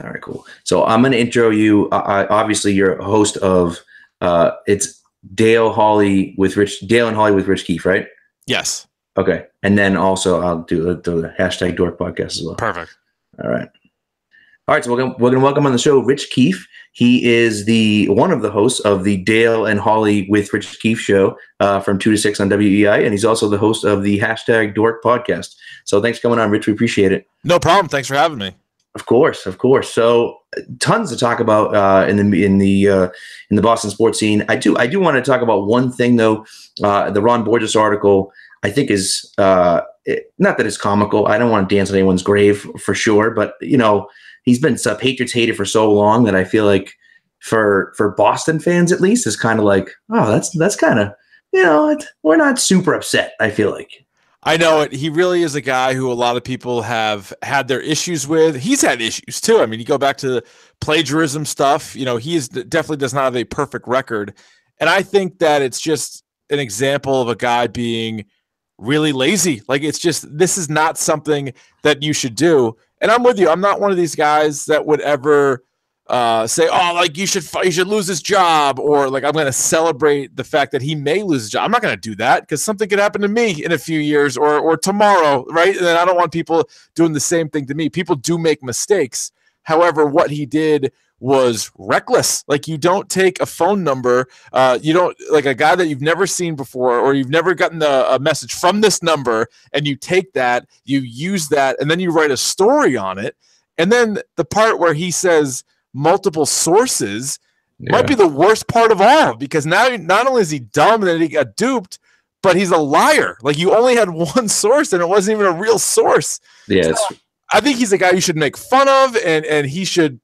All right, cool. So I'm going to intro you. Obviously, you're a host of it's Dale and Holly with Rich Keefe, right? Yes. Okay, and then also I'll do the hashtag Dork podcast as well. Perfect. All right. All right, so we're going to welcome on the show Rich Keefe. He is one of the hosts of the Dale and Holly with Rich Keefe show from 2 to 6 on WEI, and he's also the host of the hashtag Dork podcast. So thanks for coming on, Rich. We appreciate it. No problem. Thanks for having me. Of course. So tons to talk about in the Boston sports scene. I do want to talk about one thing though. The Ron Borges article I think is not that it's comical. I don't want to dance on anyone's grave for sure, but he's been Patriots hated for so long that I feel like for Boston fans at least is kind of like, oh, that's kind of we're not super upset. I feel like. I know it. He really is a guy who a lot of people have had their issues with. He's had issues too. I mean, you go back to the plagiarism stuff. He definitely does not have a perfect record, and I think that it's just an example of a guy being really lazy. Like this is not something that you should do. And I'm with you. I'm not one of these guys that would ever say, oh, like you should lose his job, or like I'm going to celebrate the fact that he may lose his job. I'm not going to do that because something could happen to me in a few years or tomorrow, right? And then I don't want people doing the same thing to me. People do make mistakes. However, what he did was reckless. Like you don't take a phone number, you don't like a guy that you've never seen before, or you've never gotten a message from this number, and you take that, you use that, and then you write a story on it. And then the part where he says multiple sources might be the worst part of all, because now not only is he dumb and then he got duped, but he's a liar. Like you only had one source and it wasn't even a real source. Yeah, so I think he's a guy you should make fun of, and he should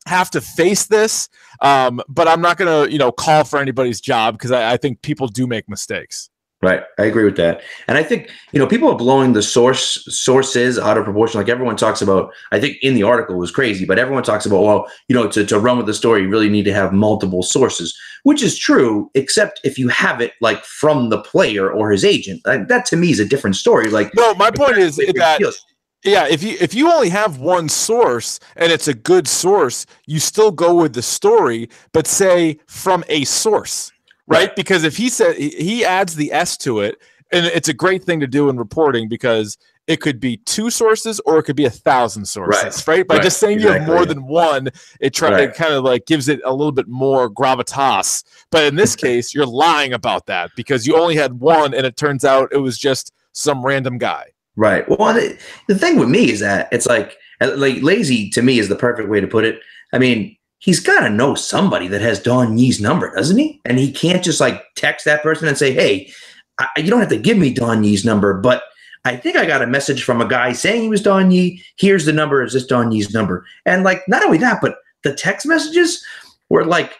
have to face this. But I'm not going to, call for anybody's job, because I think people do make mistakes. Right. I agree with that. And I think, people are blowing the sources out of proportion. Like everyone talks about, I think in the article was crazy, but everyone talks about, well, to run with the story, you really need to have multiple sources, which is true, except if you have it like from the player or his agent. That to me is a different story. Like, no, my point is that, yeah, if you only have one source and it's a good source, you still go with the story, but say from a source. Right? Because if he adds the S to it, and it's a great thing to do in reporting, because it could be 2 sources or it could be 1,000 sources, right? By just saying you have more than one, it kind of like gives it a little bit more gravitas. But in this case, you're lying about that because you only had one, and it turns out it was just some random guy. Right. Well, the thing with me is that it's like lazy to me is the perfect way to put it. I mean, he's got to know somebody that has Don Yee's number, doesn't he? And he can't just like text that person and say, hey, you don't have to give me Don Yee's number, but I think I got a message from a guy saying he was Don Yee. Here's the number. Is this Don Yee's number? And like, not only that, but the text messages were like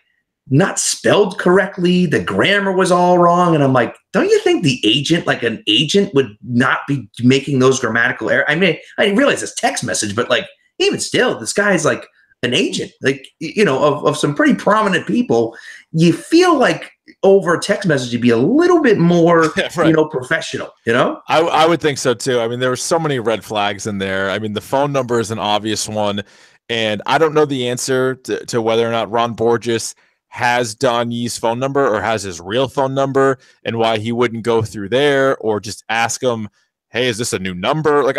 not spelled correctly. The grammar was all wrong. And I'm like, don't you think the agent, like an agent, would not be making those grammatical errors? I mean, I didn't realize it's text message, but like, even still, this guy's like an agent, like, of some pretty prominent people. You feel like over text message, you'd be a little bit more, right, professional, I would think so too. I mean, there were so many red flags in there. I mean, the phone number is an obvious one, and I don't know the answer to whether or not Ron Borges has Don Yee's phone number or has his real phone number, and why he wouldn't go through there or just ask him, hey, is this a new number? Like,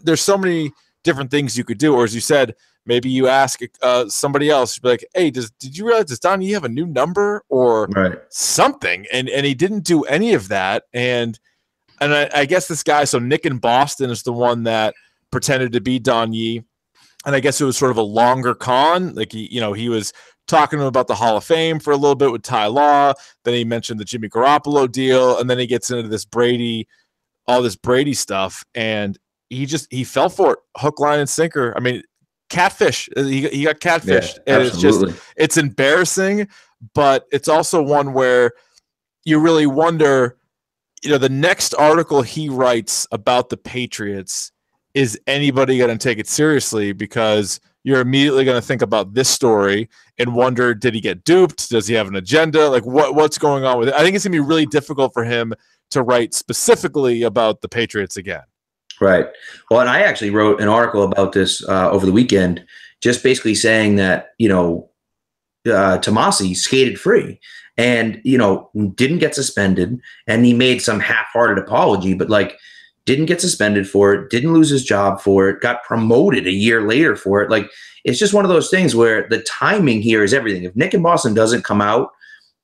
there's so many different things you could do. Or as you said, maybe you ask somebody else, be like, hey, did you realize, does Don Yee have a new number or something? And he didn't do any of that. And I guess this guy, so Nick in Boston is the one that pretended to be Don Yee. And I guess it was sort of a longer con. Like he was talking to him about the Hall of Fame for a little bit with Ty Law. Then he mentioned the Jimmy Garoppolo deal. And then he gets into all this Brady stuff. And he fell for it, hook, line, and sinker. I mean, catfish. He got catfished. Yeah, and it's embarrassing, but it's also one where you really wonder, the next article he writes about the Patriots, is anybody going to take it seriously? Because you're immediately going to think about this story and wonder, did he get duped? Does he have an agenda? Like what's going on with it? I think it's going to be really difficult for him to write specifically about the Patriots again. Right. Well, and I actually wrote an article about this over the weekend, just basically saying that, Tomasi skated free and, didn't get suspended, and he made some half-hearted apology, but like didn't get suspended for it, didn't lose his job for it, got promoted a year later for it. Like, it's just one of those things where the timing here is everything. If Nick in Boston doesn't come out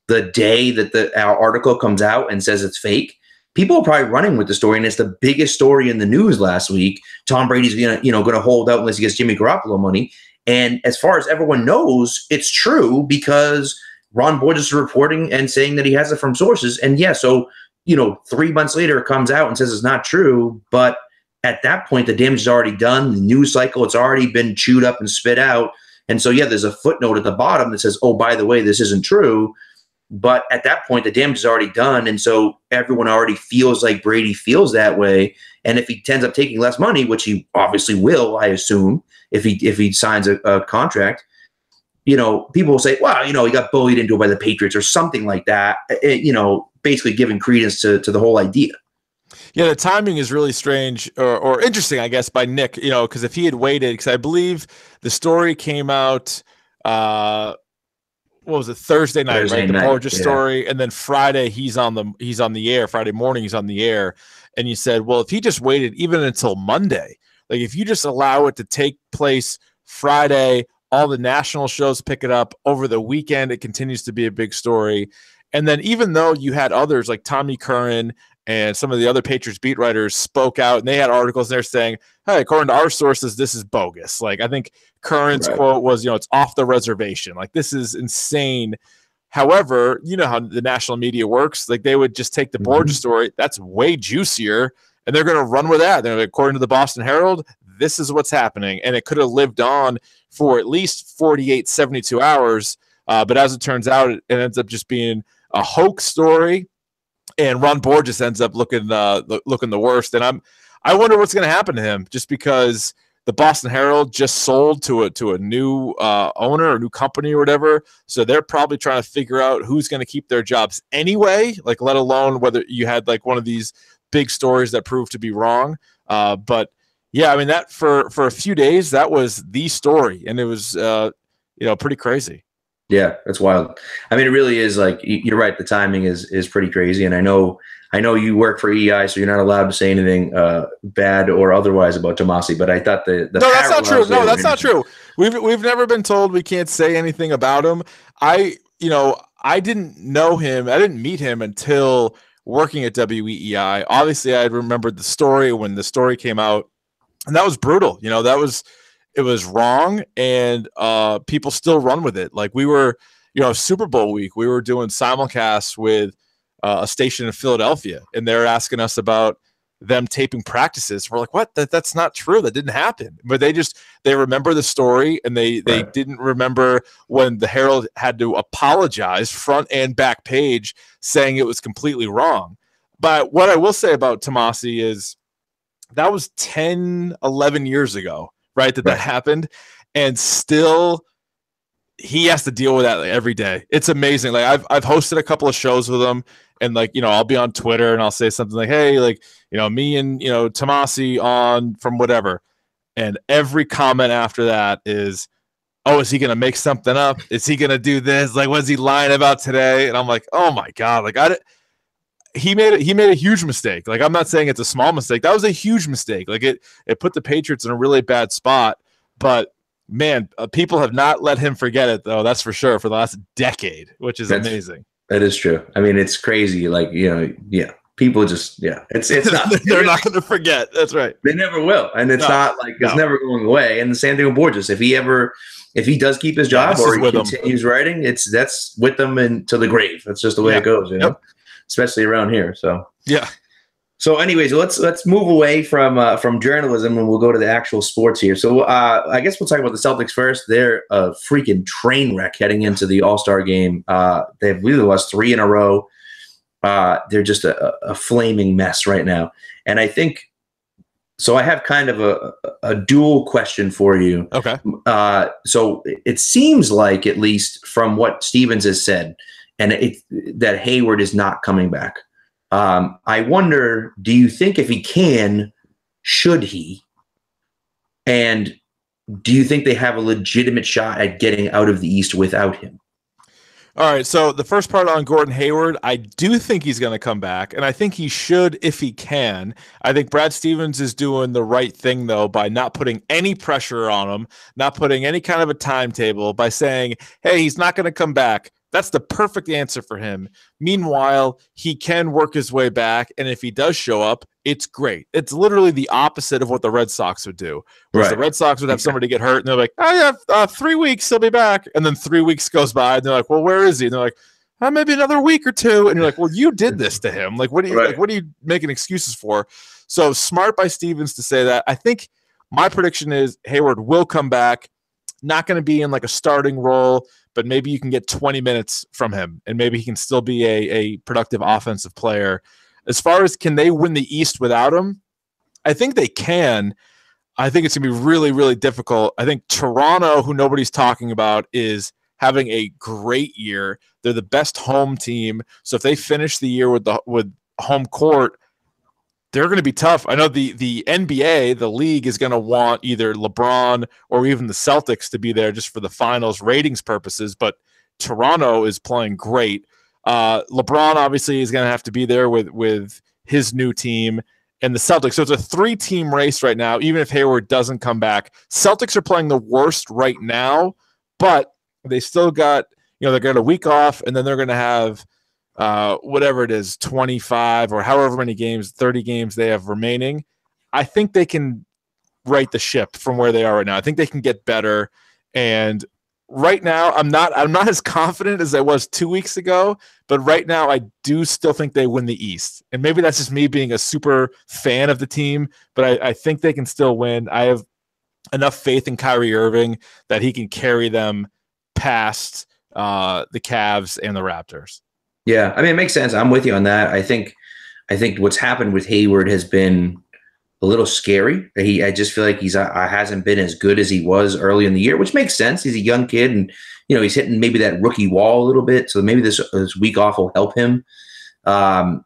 the day that our article comes out and says it's fake, people are probably running with the story, and it's the biggest story in the news last week. Tom Brady's gonna hold out unless he gets Jimmy Garoppolo money. And as far as everyone knows, it's true because Ron Boyd is reporting and saying that he has it from sources. And yeah, so 3 months later it comes out and says it's not true. But at that point, the damage is already done. The news cycle, it's already been chewed up and spit out. And so yeah, there's a footnote at the bottom that says, oh, by the way, this isn't true. But at that point, the damage is already done. And so everyone already feels like Brady feels that way. And if he ends up taking less money, which he obviously will, I assume, if he signs a contract, people will say, well, he got bullied into it by the Patriots or something like that, basically giving credence to the whole idea. Yeah, the timing is really strange or interesting, I guess, by Nick, because if he had waited, because I believe the story came out, what was it, Thursday night, right? The Borgia story. And then Friday, he's on the air. Friday morning, he's on the air. And you said, well, if he just waited even until Monday, like if you just allow it to take place Friday, all the national shows pick it up over the weekend, it continues to be a big story. And then even though you had others like Tommy Curran and some of the other Patriots beat writers spoke out and they had articles there saying, hey, according to our sources, this is bogus. Like I think Curran's quote was, it's off the reservation. Like this is insane. However, you know how the national media works. Like they would just take the Borgia story. That's way juicier. And they're going to run with that. They're like, according to the Boston Herald, this is what's happening. And it could have lived on for at least 48, 72 hours. But as it turns out, it ends up just being a hoax story. And Ron Borges ends up looking the worst. And I wonder what's going to happen to him, just because the Boston Herald just sold to a new owner or new company or whatever. So they're probably trying to figure out who's going to keep their jobs anyway, like let alone whether you had like one of these big stories that proved to be wrong. But yeah, I mean that for a few days, that was the story, and it was pretty crazy. Yeah, that's wild. I mean, it really is. Like you're right. The timing is pretty crazy. And I know you work for EI, so you're not allowed to say anything bad or otherwise about Tomasi. But I thought no, that's not true. No, that's not true. We've never been told we can't say anything about him. I didn't know him. I didn't meet him until working at WEEI. Obviously, I remembered the story when the story came out, and that was brutal. It was wrong, and people still run with it. Like we were, Super Bowl week, we were doing simulcasts with a station in Philadelphia, and they're asking us about them taping practices. We're like, what? That's not true. That didn't happen. But they remember the story, and they didn't remember when the Herald had to apologize front and back page saying it was completely wrong. But what I will say about Tomasi is that was 10, 11 years ago. Right, that happened, and still he has to deal with that every day. It's amazing. Like I've hosted a couple of shows with him, and I'll be on Twitter and I'll say something like, "Hey, me and Tomasi on from whatever," and every comment after that is, "Oh, is he gonna make something up? Is he gonna do this? Like, what's he lying about today?" And I'm like, "Oh my god!" Like he made a huge mistake. Like I'm not saying it's a small mistake. That was a huge mistake. Like it put the Patriots in a really bad spot. But man, people have not let him forget it though. That's for sure for the last decade, which is amazing. That is true. I mean, it's crazy. Like people just it's not. They're not going to forget. That's right. They never will, and it's not like it's never going away. And the same thing with Borges. If he does keep his job or he continues writing, that's with them and to the grave. That's just the way it goes. Especially around here. So yeah. So anyways, let's move away from journalism and we'll go to the actual sports here. So I guess we'll talk about the Celtics first. They're a freaking train wreck heading into the All-Star game. They've really lost 3 in a row. They're just a flaming mess right now. And I think so. I have kind of a dual question for you. Okay. So it seems like, at least from what Stevens has said, and that Hayward is not coming back. I wonder, do you think if he can, Should he? And do you think they have a legitimate shot at getting out of the East without him? All right, so the first part on Gordon Hayward, I do think he's going to come back, and I think he should if he can. I think Brad Stevens is doing the right thing, though, by not putting any pressure on him, not putting any kind of a timetable, by saying, hey, he's not going to come back. That's the perfect answer for him. Meanwhile, he can work his way back, and if he does show up, it's great. It's literally the opposite of what the Red Sox would do. Whereas the Red Sox would have somebody get hurt, and they're like, oh, yeah, 3 weeks, he'll be back. And then 3 weeks goes by, and they're like, well, where is he? And they're like, maybe another week or two. And you're like, well, you did this to him. Like, what are you making excuses for? So smart by Stevens to say that. I think my prediction is Hayward will come back, not going to be in like a starting role, but maybe you can get 20 minutes from him, and maybe he can still be a productive offensive player. As far as can they win the East without him, I think they can. I think it's going to be really, really difficult. I think Toronto, who nobody's talking about, is having a great year. They're the best home team. So if they finish the year with home court, they're going to be tough. I know the NBA, the league, is going to want either LeBron or even the Celtics to be there just for the finals ratings purposes, but Toronto is playing great. LeBron obviously is going to have to be there with his new team and the Celtics. So it's a 3-team race right now, even if Hayward doesn't come back. Celtics are playing the worst right now, but they still got, they got a week off, and then they're going to have whatever it is, 25 or however many games, 30 games they have remaining. I think they can right the ship from where they are right now. I think they can get better. And right now, I'm not as confident as I was 2 weeks ago, but right now I do still think they win the East. And maybe that's just me being a super fan of the team, but I think they can still win. I have enough faith in Kyrie Irving that he can carry them past the Cavs and the Raptors. Yeah, I mean, it makes sense. I'm with you on that. I think what's happened with Hayward has been a little scary. I just feel like hasn't been as good as he was early in the year, which makes sense. He's a young kid, and he's hitting maybe that rookie wall a little bit. So maybe this week off will help him. The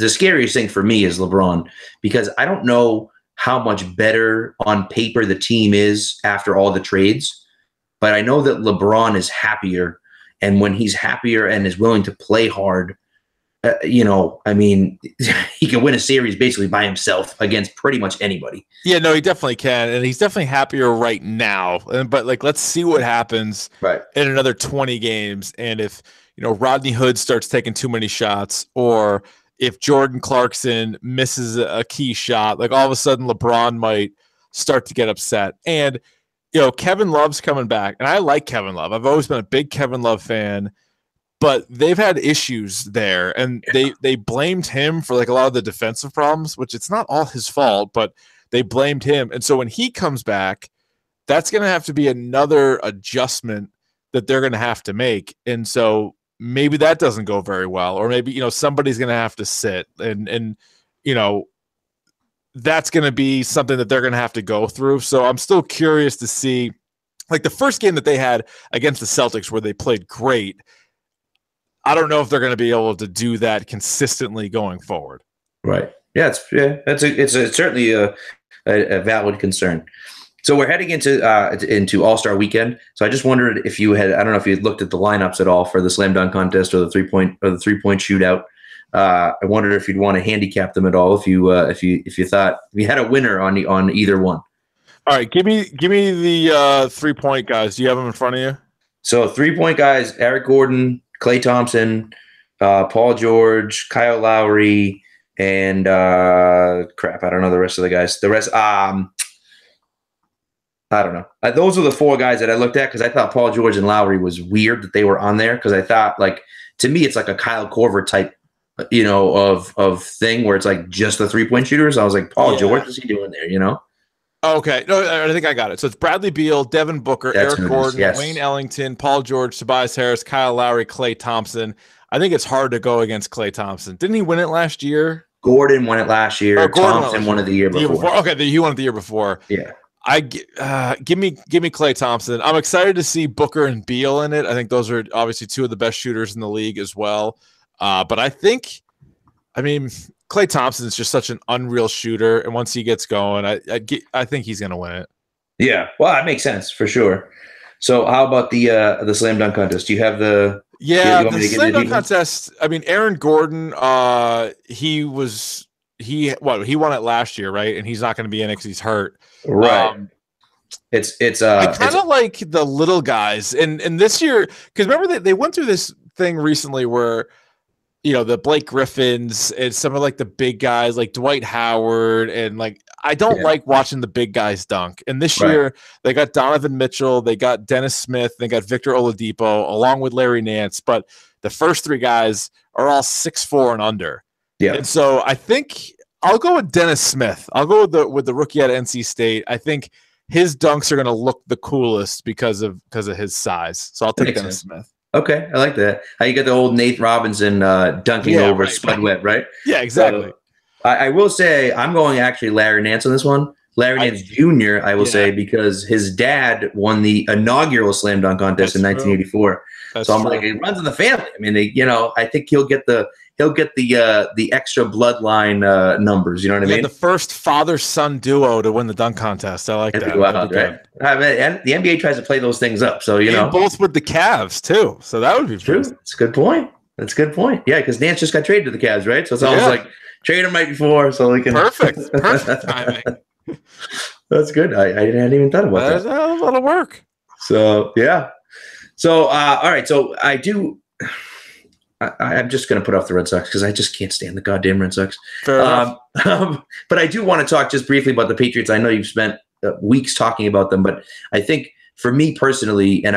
scariest thing for me is LeBron, because I don't know how much better on paper the team is after all the trades, but I know that LeBron is happier, and when he's happier and is willing to play hard, he can win a series basically by himself against pretty much anybody. Yeah, no, he definitely can, and he's definitely happier right now. But let's see what happens in another 20 games, and if Rodney Hood starts taking too many shots, or if Jordan Clarkson misses a key shot, like all of a sudden LeBron might start to get upset. And Kevin Love's coming back, and I like Kevin Love. I've always been a big Kevin Love fan. But they've had issues there, and they blamed him for like a lot of the defensive problems, which it's not all his fault, but they blamed him. And so when he comes back, that's going to have to be another adjustment that they're going to have to make. And so maybe that doesn't go very well, or maybe, somebody's going to have to sit and that's going to be something that they're going to have to go through. So I'm still curious to see, like the first game that they had against the Celtics where they played great, I don't know if they're going to be able to do that consistently going forward. Right. Yeah. It's certainly a valid concern. So we're heading into All-Star Weekend. So I just wondered if you had, I don't know if you had looked at the lineups at all for the slam dunk contest or the three-point shootout. I wondered if you'd want to handicap them at all. If you thought if you had a winner on either one. All right. Give me the 3-point guys. Do you have them in front of you? So 3-point guys: Eric Gordon, Klay Thompson, Paul George, Kyle Lowry, and I don't know the rest of the guys. The rest, I don't know. Those are the 4 guys that I looked at because I thought Paul George and Lowry was weird that they were on there, because I thought, like, to me it's like a Kyle Korver type, of thing where it's like just the 3-point shooters. I was like, Paul George, what's he doing there? Okay. No, I think I got it. So it's Bradley Beal, Devin Booker, Eric Gordon, Wayne Ellington, Paul George, Tobias Harris, Kyle Lowry, Klay Thompson. I think it's hard to go against Klay Thompson. Didn't he win it last year? Gordon won it last year. Thompson won it the year before. Okay, he won it the year before. Yeah. Give me Klay Thompson. I'm excited to see Booker and Beal in it. I think those are obviously 2 of the best shooters in the league as well. But I think, Klay Thompson is just such an unreal shooter, and once he gets going, I think he's going to win it. Yeah, well, that makes sense for sure. So, how about the slam dunk contest? Do you have the? Yeah, you want the me to get slam into dunk contest. I mean, Aaron Gordon, he won it last year, right? And he's not going to be in it because he's hurt. Right. I kind of like the little guys, and this year, because remember they went through this thing recently where, you know, the Blake Griffins and some of like the big guys like Dwight Howard, and like I don't like watching the big guys dunk. And this year they got Donovan Mitchell, they got Dennis Smith, they got Victor Oladipo along with Larry Nance, but the first three guys are all 6'4" and under. Yeah. And so I think I'll go with Dennis Smith. I'll go with the rookie at NC State. I think his dunks are going to look the coolest because of his size. So I'll take Dennis Smith. Okay, I like that. How you got the old Nate Robinson dunking over Spud Webb, right? Yeah, exactly. So, I will say I'm going actually Larry Nance on this one. Larry Nance Jr., I will say, because his dad won the inaugural slam dunk contest in 1984. So I'm like, it runs in the family. I mean, I think he'll get the extra bloodline numbers. You know what I mean? The first father-son duo to win the dunk contest. I like that. Wow, right? I mean, and the NBA tries to play those things up. So both with the Cavs too. So that would be true. That's a good point. Yeah, because Nance just got traded to the Cavs, right? So it's almost like trade him right before, so we can perfect timing. That's good. I hadn't even thought about that. That's a lot of work. So yeah. So all right. So I do. I'm just going to put off the Red Sox because I just can't stand the goddamn Red Sox. Fair enough. But I do want to talk just briefly about the Patriots. I know you've spent weeks talking about them, but I think for me personally, and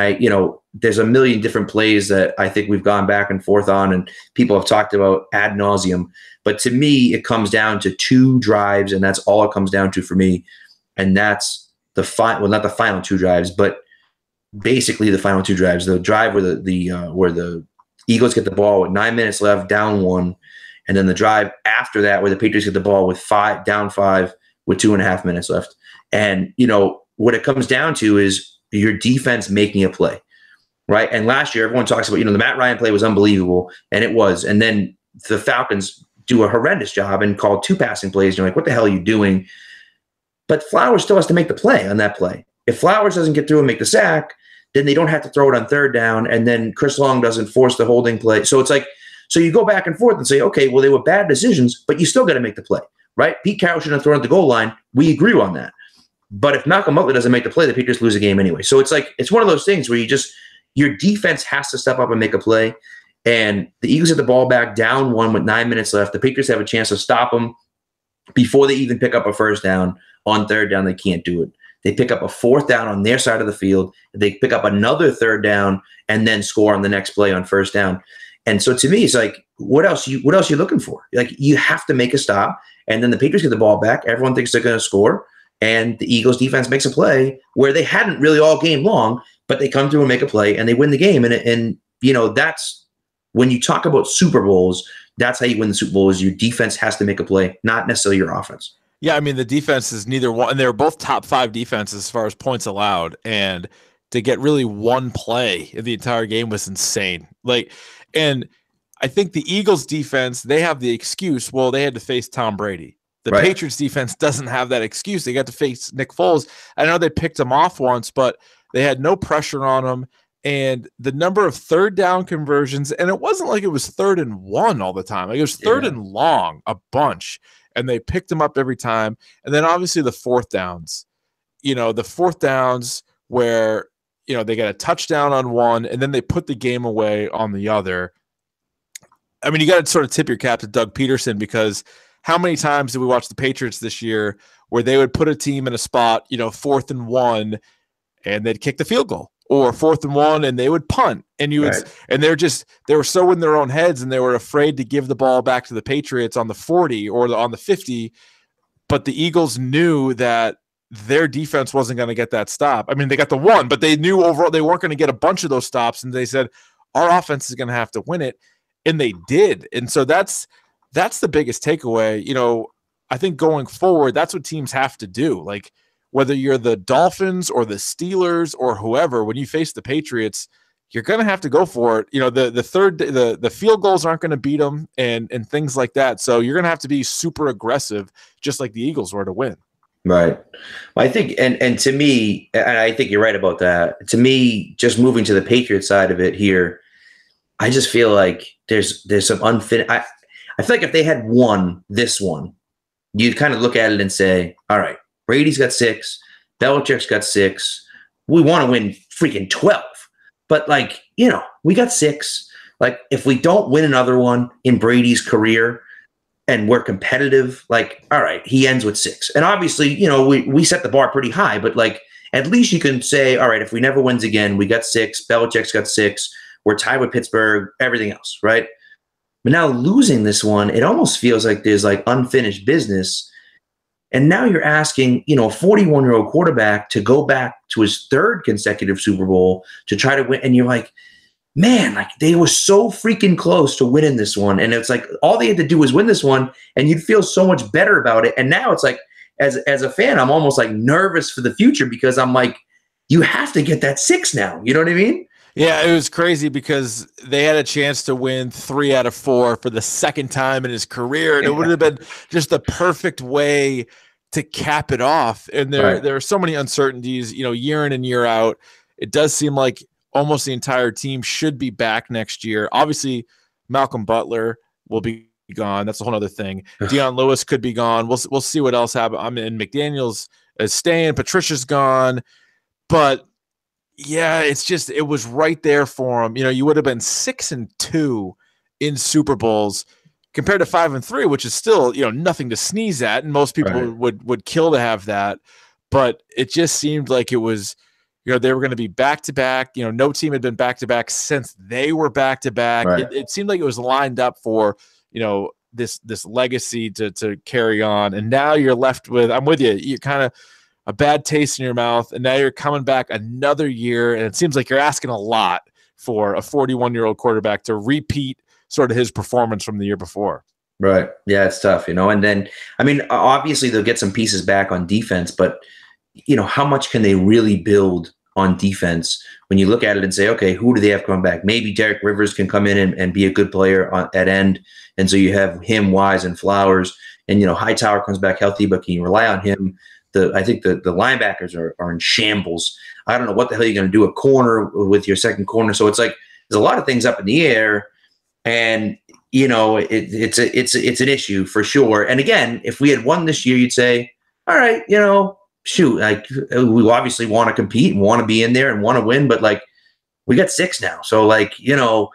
there's a million different plays that I think we've gone back and forth on, and people have talked about ad nauseum. But to me, it comes down to 2 drives, and that's all it comes down to for me. And that's not the final 2 drives, but basically the final 2 drives. The drive where the Eagles get the ball with 9 minutes left, down 1, and then the drive after that where the Patriots get the ball with down 5 with 2.5 minutes left. And what it comes down to is your defense making a play, right? And last year everyone talks about the Matt Ryan play was unbelievable, and it was. And then the Falcons do a horrendous job and call 2 passing plays. And you're like, what the hell are you doing? But Flowers still has to make the play on that play. If Flowers doesn't get through and make the sack, then they don't have to throw it on 3rd down, and then Chris Long doesn't force the holding play. So it's like, so you go back and forth and say, okay, well, they were bad decisions, but you still got to make the play, right? Pete Carroll shouldn't have thrown at the goal line. We agree on that. But if Malcolm Butler doesn't make the play, the Patriots lose a game anyway. So it's like, it's one of those things where your defense has to step up and make a play. And the Eagles get the ball back down 1 with 9 minutes left. The Patriots have a chance to stop them before they even pick up a 1st down. On 3rd down, they can't do it. They pick up a 4th down on their side of the field. They pick up another 3rd down and then score on the next play on 1st down. And so to me, it's like, what else are you looking for? Like, you have to make a stop, and then the Patriots get the ball back. Everyone thinks they're going to score, and the Eagles defense makes a play where they hadn't really all game long, but they come through and make a play and they win the game. And that's when you talk about Super Bowls, that's how you win the Super Bowl is your defense has to make a play, not necessarily your offense. Yeah, I mean, the defense is neither one, and they're both top 5 defenses as far as points allowed. And to get really 1 play in the entire game was insane. And I think the Eagles defense, they have the excuse, well, they had to face Tom Brady. The Patriots defense doesn't have that excuse. They got to face Nick Foles. I know they picked him off once, but they had no pressure on him. And the number of 3rd down conversions, and it wasn't like it was 3rd and 1 all the time. Like, it was 3rd and long, a bunch. And they picked them up every time. And then obviously the 4th downs, the 4th downs where, they get a touchdown on one and then they put the game away on the other. I mean, you got to sort of tip your cap to Doug Peterson, because how many times did we watch the Patriots this year where they would put a team in a spot, 4th and 1, and they'd kick the field goal, or 4th and 1 and they would punt, and and they were so in their own heads and they were afraid to give the ball back to the Patriots on the 40 or on the 50. But the Eagles knew that their defense wasn't going to get that stop. I mean, they got the 1, but they knew overall they weren't going to get a bunch of those stops. And they said, our offense is going to have to win it. And they did. And so that's the biggest takeaway. I think going forward, that's what teams have to do. Like, whether you're the Dolphins or the Steelers or whoever, when you face the Patriots, you're going to have to go for it. You know, the field goals aren't going to beat them and things like that. So you're going to have to be super aggressive, just like the Eagles were to win. Right. I think, and to me, and I think you're right about that. To me, just moving to the Patriots side of it here, I just feel like there's some unfinished. I feel like if they had won this one, you'd kind of look at it and say, all right, Brady's got 6, Belichick's got 6. We want to win freaking 12. But, like, you know, we got 6. Like, if we don't win another one in Brady's career and we're competitive, like, all right, he ends with 6. And obviously, you know, we set the bar pretty high, but, like, at least you can say, all right, if we never wins again, we got 6, Belichick's got 6, we're tied with Pittsburgh, everything else, right? But now losing this one, it almost feels like there's, like, unfinished business. And now you're asking, you know, a 41-year-old quarterback to go back to his 3rd consecutive Super Bowl to try to win. And you're like, man, like, they were so freaking close to winning this one. And it's like all they had to do was win this one, and you'd feel so much better about it. And now it's like, as a fan, I'm almost like nervous for the future because I'm like, you have to get that 6 now. You know what I mean? Yeah, it was crazy because they had a chance to win 3 out of 4 for the 2nd time in his career. And it would have been just the perfect way to cap it off. And there are so many uncertainties, you know, year in and year out. It does seem like almost the entire team should be back next year. Obviously, Malcolm Butler will be gone. That's a whole other thing. Deion Lewis could be gone. We'll see what else happens. I mean, McDaniels is staying. Patricia's gone. But yeah, it was right there for him. You know, you would have been 6-2 in Super Bowls compared to 5-3, which is still, you know, nothing to sneeze at. And most people would kill to have that. But it just seemed like it was, you know, they were going to be back to back. You know, no team had been back to back since they were back to back. It seemed like it was lined up for, you know, this legacy to carry on. And now you're left with, I'm with you. You're kind of a bad taste in your mouth, and now you're coming back another year, and it seems like you're asking a lot for a 41-year-old quarterback to repeat sort of his performance from the year before. Right. Yeah, it's tough, you know. And then, I mean, obviously they'll get some pieces back on defense, but, you know, how much can they really build on defense when you look at it and say, okay, who do they have coming back? Maybe Derek Rivers can come in and be a good player at end, and so you have him, Wise, and Flowers, and, you know, Hightower comes back healthy, but can you rely on him? I think the linebackers are in shambles. I don't know what the hell you're going to do a corner with your second corner. So it's like there's a lot of things up in the air, and you know it's an issue for sure. And again, if we had won this year, you'd say, all right, you know, shoot, like we obviously want to compete and want to be in there and want to win, but like we got 6 now, so like, you know,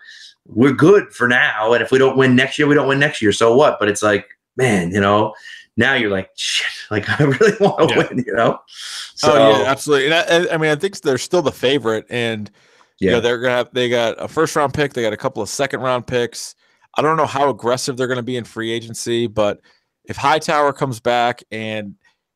we're good for now. And if we don't win next year, we don't win next year. So what? But it's like, man, you know. Now you're like, shit, like I really want to win, you know? So, yeah, absolutely. And I mean, I think they're still the favorite, and you know, they got a 1st-round pick. They got a couple of 2nd-round picks. I don't know how aggressive they're going to be in free agency, but if Hightower comes back, and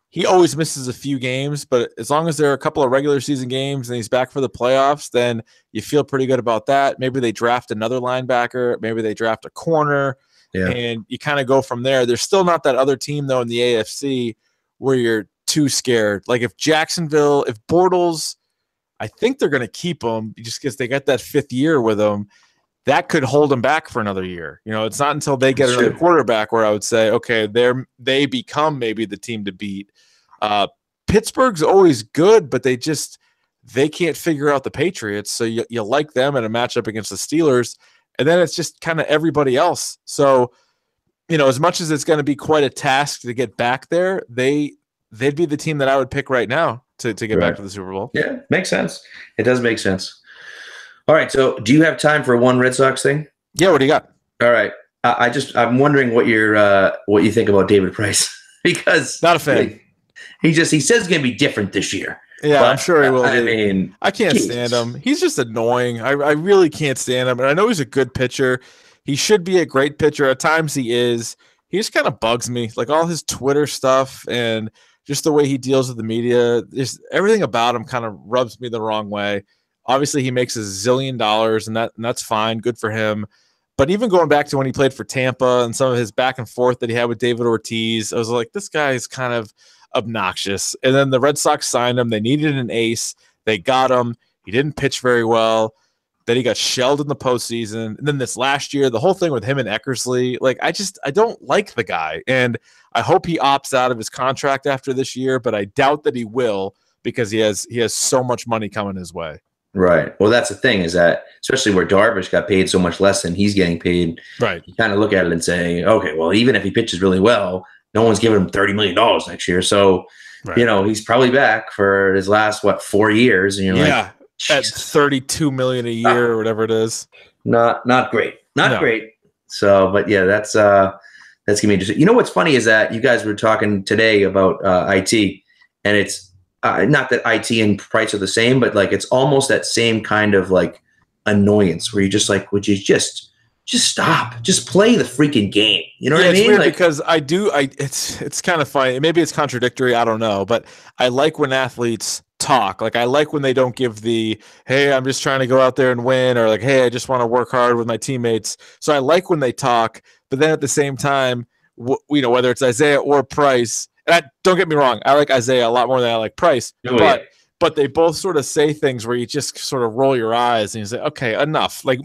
he always misses a few games, but as long as there are a couple of regular season games and he's back for the playoffs, then you feel pretty good about that. Maybe they draft another linebacker. Maybe they draft a corner. Yeah. And you kind of go from there. There's still not that other team, though, in the AFC where you're too scared. Like if Bortles, I think they're going to keep him just because they got that 5th year with him. That could hold them back for another year. You know, it's not until they get another quarterback where I would say, okay, they become maybe the team to beat. Pittsburgh's always good, but they can't figure out the Patriots. So you like them in a matchup against the Steelers. And then it's just kind of everybody else. So, you know, as much as it's going to be quite a task to get back there, they'd be the team that I would pick right now to get back to the Super Bowl. Yeah, makes sense. It does make sense. All right, so do you have time for one Red Sox thing? Yeah, what do you got? All right. I'm wondering what you think about David Price because not a fan. He says it's going to be different this year. Yeah, but I'm sure he will. I mean, I can't stand him. He's just annoying. I really can't stand him. And I know he's a good pitcher. He should be a great pitcher. At times he is. He just kind of bugs me. Like all his Twitter stuff and just the way he deals with the media. Just everything about him kind of rubs me the wrong way. Obviously, he makes $1 zillion, and that's fine. Good for him. But even going back to when he played for Tampa and some of his back and forth that he had with David Ortiz, I was like, this guy is kind of obnoxious. And then the Red Sox signed him. They needed an ace. They got him. He didn't pitch very well. Then he got shelled in the postseason. And then this last year, the whole thing with him and Eckersley, like I don't like the guy. And I hope he opts out of his contract after this year, but I doubt that he will because he has so much money coming his way. Right. Well, that's the thing is that especially where Darvish got paid so much less than he's getting paid, right? You kind of look at it and say, okay, well, even if he pitches really well, no one's giving him $30 million next year. So, right. He's probably back for his last, 4 years. And you're like, at $32 million a year or whatever it is. Not great. Not great. So, but yeah, that's gonna be interesting. You know, what's funny is that you guys were talking today about IT, and it's, not that IT and Price are the same, but like it's almost that same kind of like annoyance where you're just like, would you just stop, just play the freaking game? You know what I mean? It's weird because it's kind of funny. Maybe it's contradictory. I don't know, but I like when athletes talk. Like I like when they don't give the, hey, I'm just trying to go out there and win, or like, hey, I just want to work hard with my teammates. So I like when they talk, but then at the same time, whether it's Isaiah or Price. And don't get me wrong, I like Isaiah a lot more than I like Price, but they both sort of say things where you just sort of roll your eyes and you say, okay, enough. Like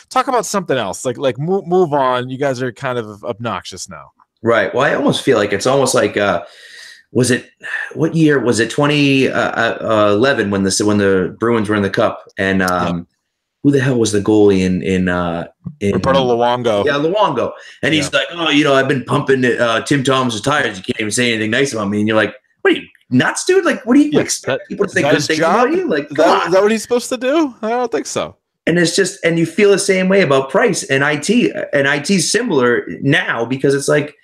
talk about something else. Like move on. You guys are kind of obnoxious now. Right. Well, I almost feel like it's almost like what year was it? 2011 when the Bruins were in the Cup, and who the hell was the goalie in Roberto Luongo? Yeah, Luongo. And he's like, oh, I've been pumping Tim Thomas's tires. You can't even say anything nice about me. And you're like, what are you, nuts, dude? Like, what do you expect people to say good things about you? Like, is that what he's supposed to do? I don't think so. And it's just, and you feel the same way about Price and IT. And IT's similar now because it's like,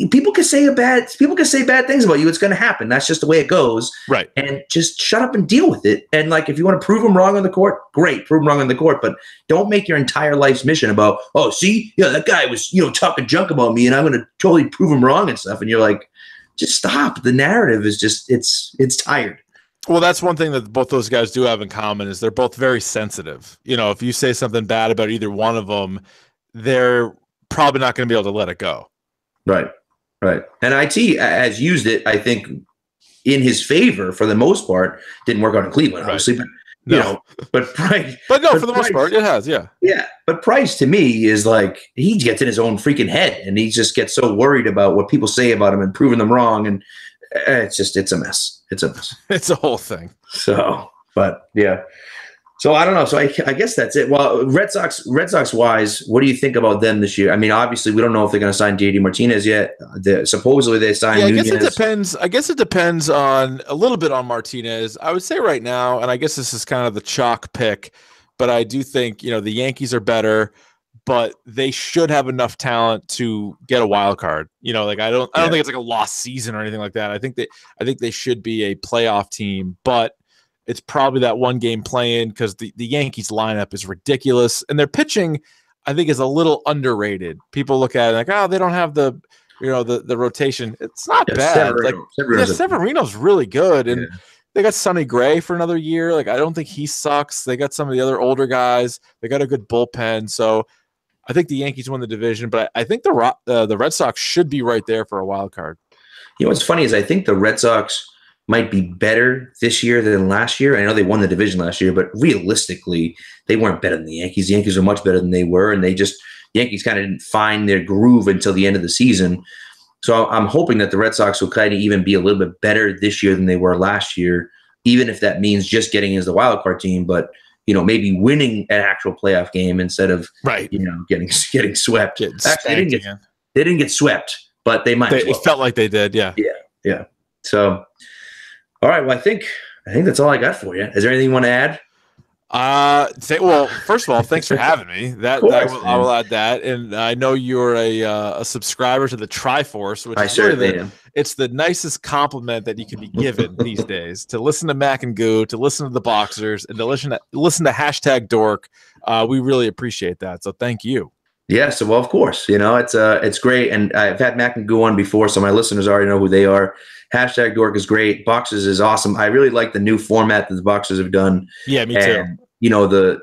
people can say bad things about you. It's going to happen. That's just the way it goes. Right. And just shut up and deal with it. And like, if you want to prove them wrong on the court, great, prove them wrong on the court, but don't make your entire life's mission about, oh, see, that guy was, talking junk about me and I'm going to totally prove him wrong and stuff. And you're like, just stop. The narrative is just, it's tired. Well, that's one thing that both those guys do have in common is they're both very sensitive. If you say something bad about either one of them, they're probably not going to be able to let it go. Right. And IT has used it, I think, in his favor for the most part. Didn't work out in Cleveland, obviously, but but Price. But no, for the most part, it has, yeah. Yeah, but Price to me is like he gets in his own freaking head, and he just gets so worried about what people say about him and proving them wrong, and it's a mess. It's a mess. It's a whole thing. So, but yeah. So I don't know. So I guess that's it. Well, Red Sox wise, what do you think about them this year? I mean, obviously we don't know if they're going to sign JD Martinez yet. Supposedly they signed. I guess it depends. I guess it depends on a little bit on Martinez. I would say right now, and I guess this is kind of the chalk pick, but I do think the Yankees are better, but they should have enough talent to get a wild card. I don't think it's like a lost season or anything like that. I think they should be a playoff team, but it's probably that one game play-in because the Yankees lineup is ridiculous. And their pitching, I think, is a little underrated. People look at it like, oh, they don't have the rotation. It's not bad. Severino's really good. And they got Sonny Gray for another year. Like, I don't think he sucks. They got some of the other older guys. They got a good bullpen. So I think the Yankees win the division, but I think the Red Sox should be right there for a wild card. What's funny is I think the Red Sox might be better this year than last year. I know they won the division last year, but realistically, they weren't better than the Yankees. The Yankees are much better than they were, and Yankees kind of didn't find their groove until the end of the season. So I'm hoping that the Red Sox will kind of even be a little bit better this year than they were last year, even if that means just getting as the wild card team, but maybe winning an actual playoff game instead of getting swept. Actually, they didn't get swept, but they might. It felt like they did, yeah. Yeah. So. All right. Well, I think that's all I got for you. Is there anything you want to add? Well, first of all, thanks for having me. I will add that, and I know you're a subscriber to the Triforce, which is really it's the nicest compliment that you can be given these days. To listen to Mac and Goo, to listen to the Boxers, and to listen to #Dork. We really appreciate that. So thank you. Yeah, so well, of course, it's great, and I've had Mac and Goo on before, so my listeners already know who they are. #Dork is great. Boxers is awesome. I really like the new format that the Boxers have done. Yeah, me too.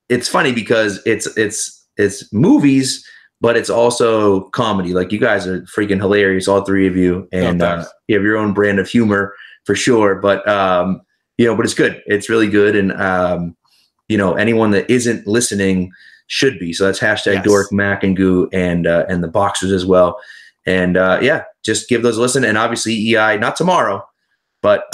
It's funny because it's movies, but it's also comedy. Like, you guys are freaking hilarious, all three of you, and you have your own brand of humor for sure. But but it's good. It's really good, and anyone that isn't listening should be. So that's hashtag Yes. Dork, Mac, and Goo, and the Boxers as well. And just give those a listen. And obviously EEI, not tomorrow, but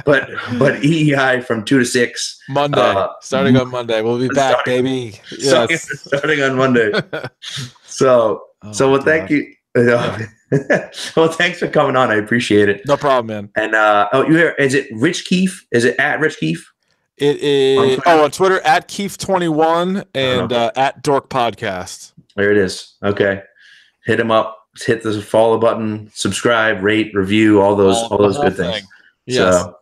EEI from 2 to 6 Monday, starting on Monday. We'll be back, baby. Yes. Starting on Monday. So well, thank you. Well, thanks for coming on. I appreciate it. No problem, man. And is it Rich Keefe? Is it at Rich Keefe? It is on Twitter at Keefe21 and at Dork Podcast. There it is. Okay, hit him up. Hit the follow button, subscribe, rate, review, all those good things. Yes. So,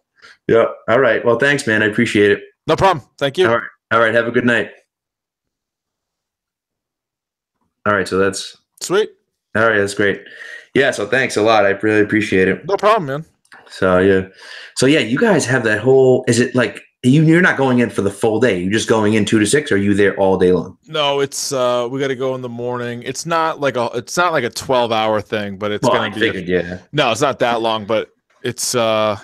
yeah. All right. Well, thanks, man. I appreciate it. No problem. Thank you. All right. Have a good night. All right. So that's sweet. All right. That's great. Yeah. So thanks a lot. I really appreciate it. No problem, man. So yeah. You guys have that whole. Is it like you're not going in for the full day? You're just going in 2 to 6. Or are you there all day long? No, it's we got to go in the morning. It's not like a 12-hour thing, but it's going to be. No, it's not that long, but it's this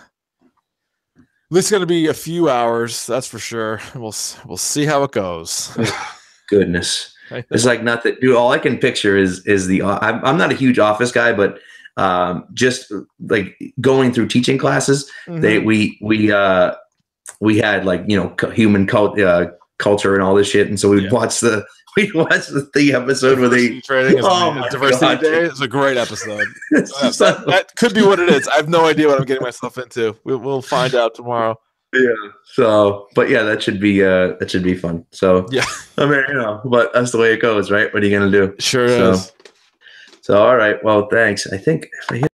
is going to be a few hours. That's for sure. We'll see how it goes. Goodness, it's like nothing. Dude, all I can picture is the. I'm not a huge office guy, but just like going through teaching classes, we had like human culture and all this shit, and so we'd watch the episode where they diversity day. It's a great episode. That could be what it is. I have no idea what I'm getting myself into. We'll find out tomorrow. Yeah. So, but yeah, that should be fun. So yeah, I mean, but that's the way it goes, right? What are you gonna do? Sure is. So all right. Well, thanks. I think if I hit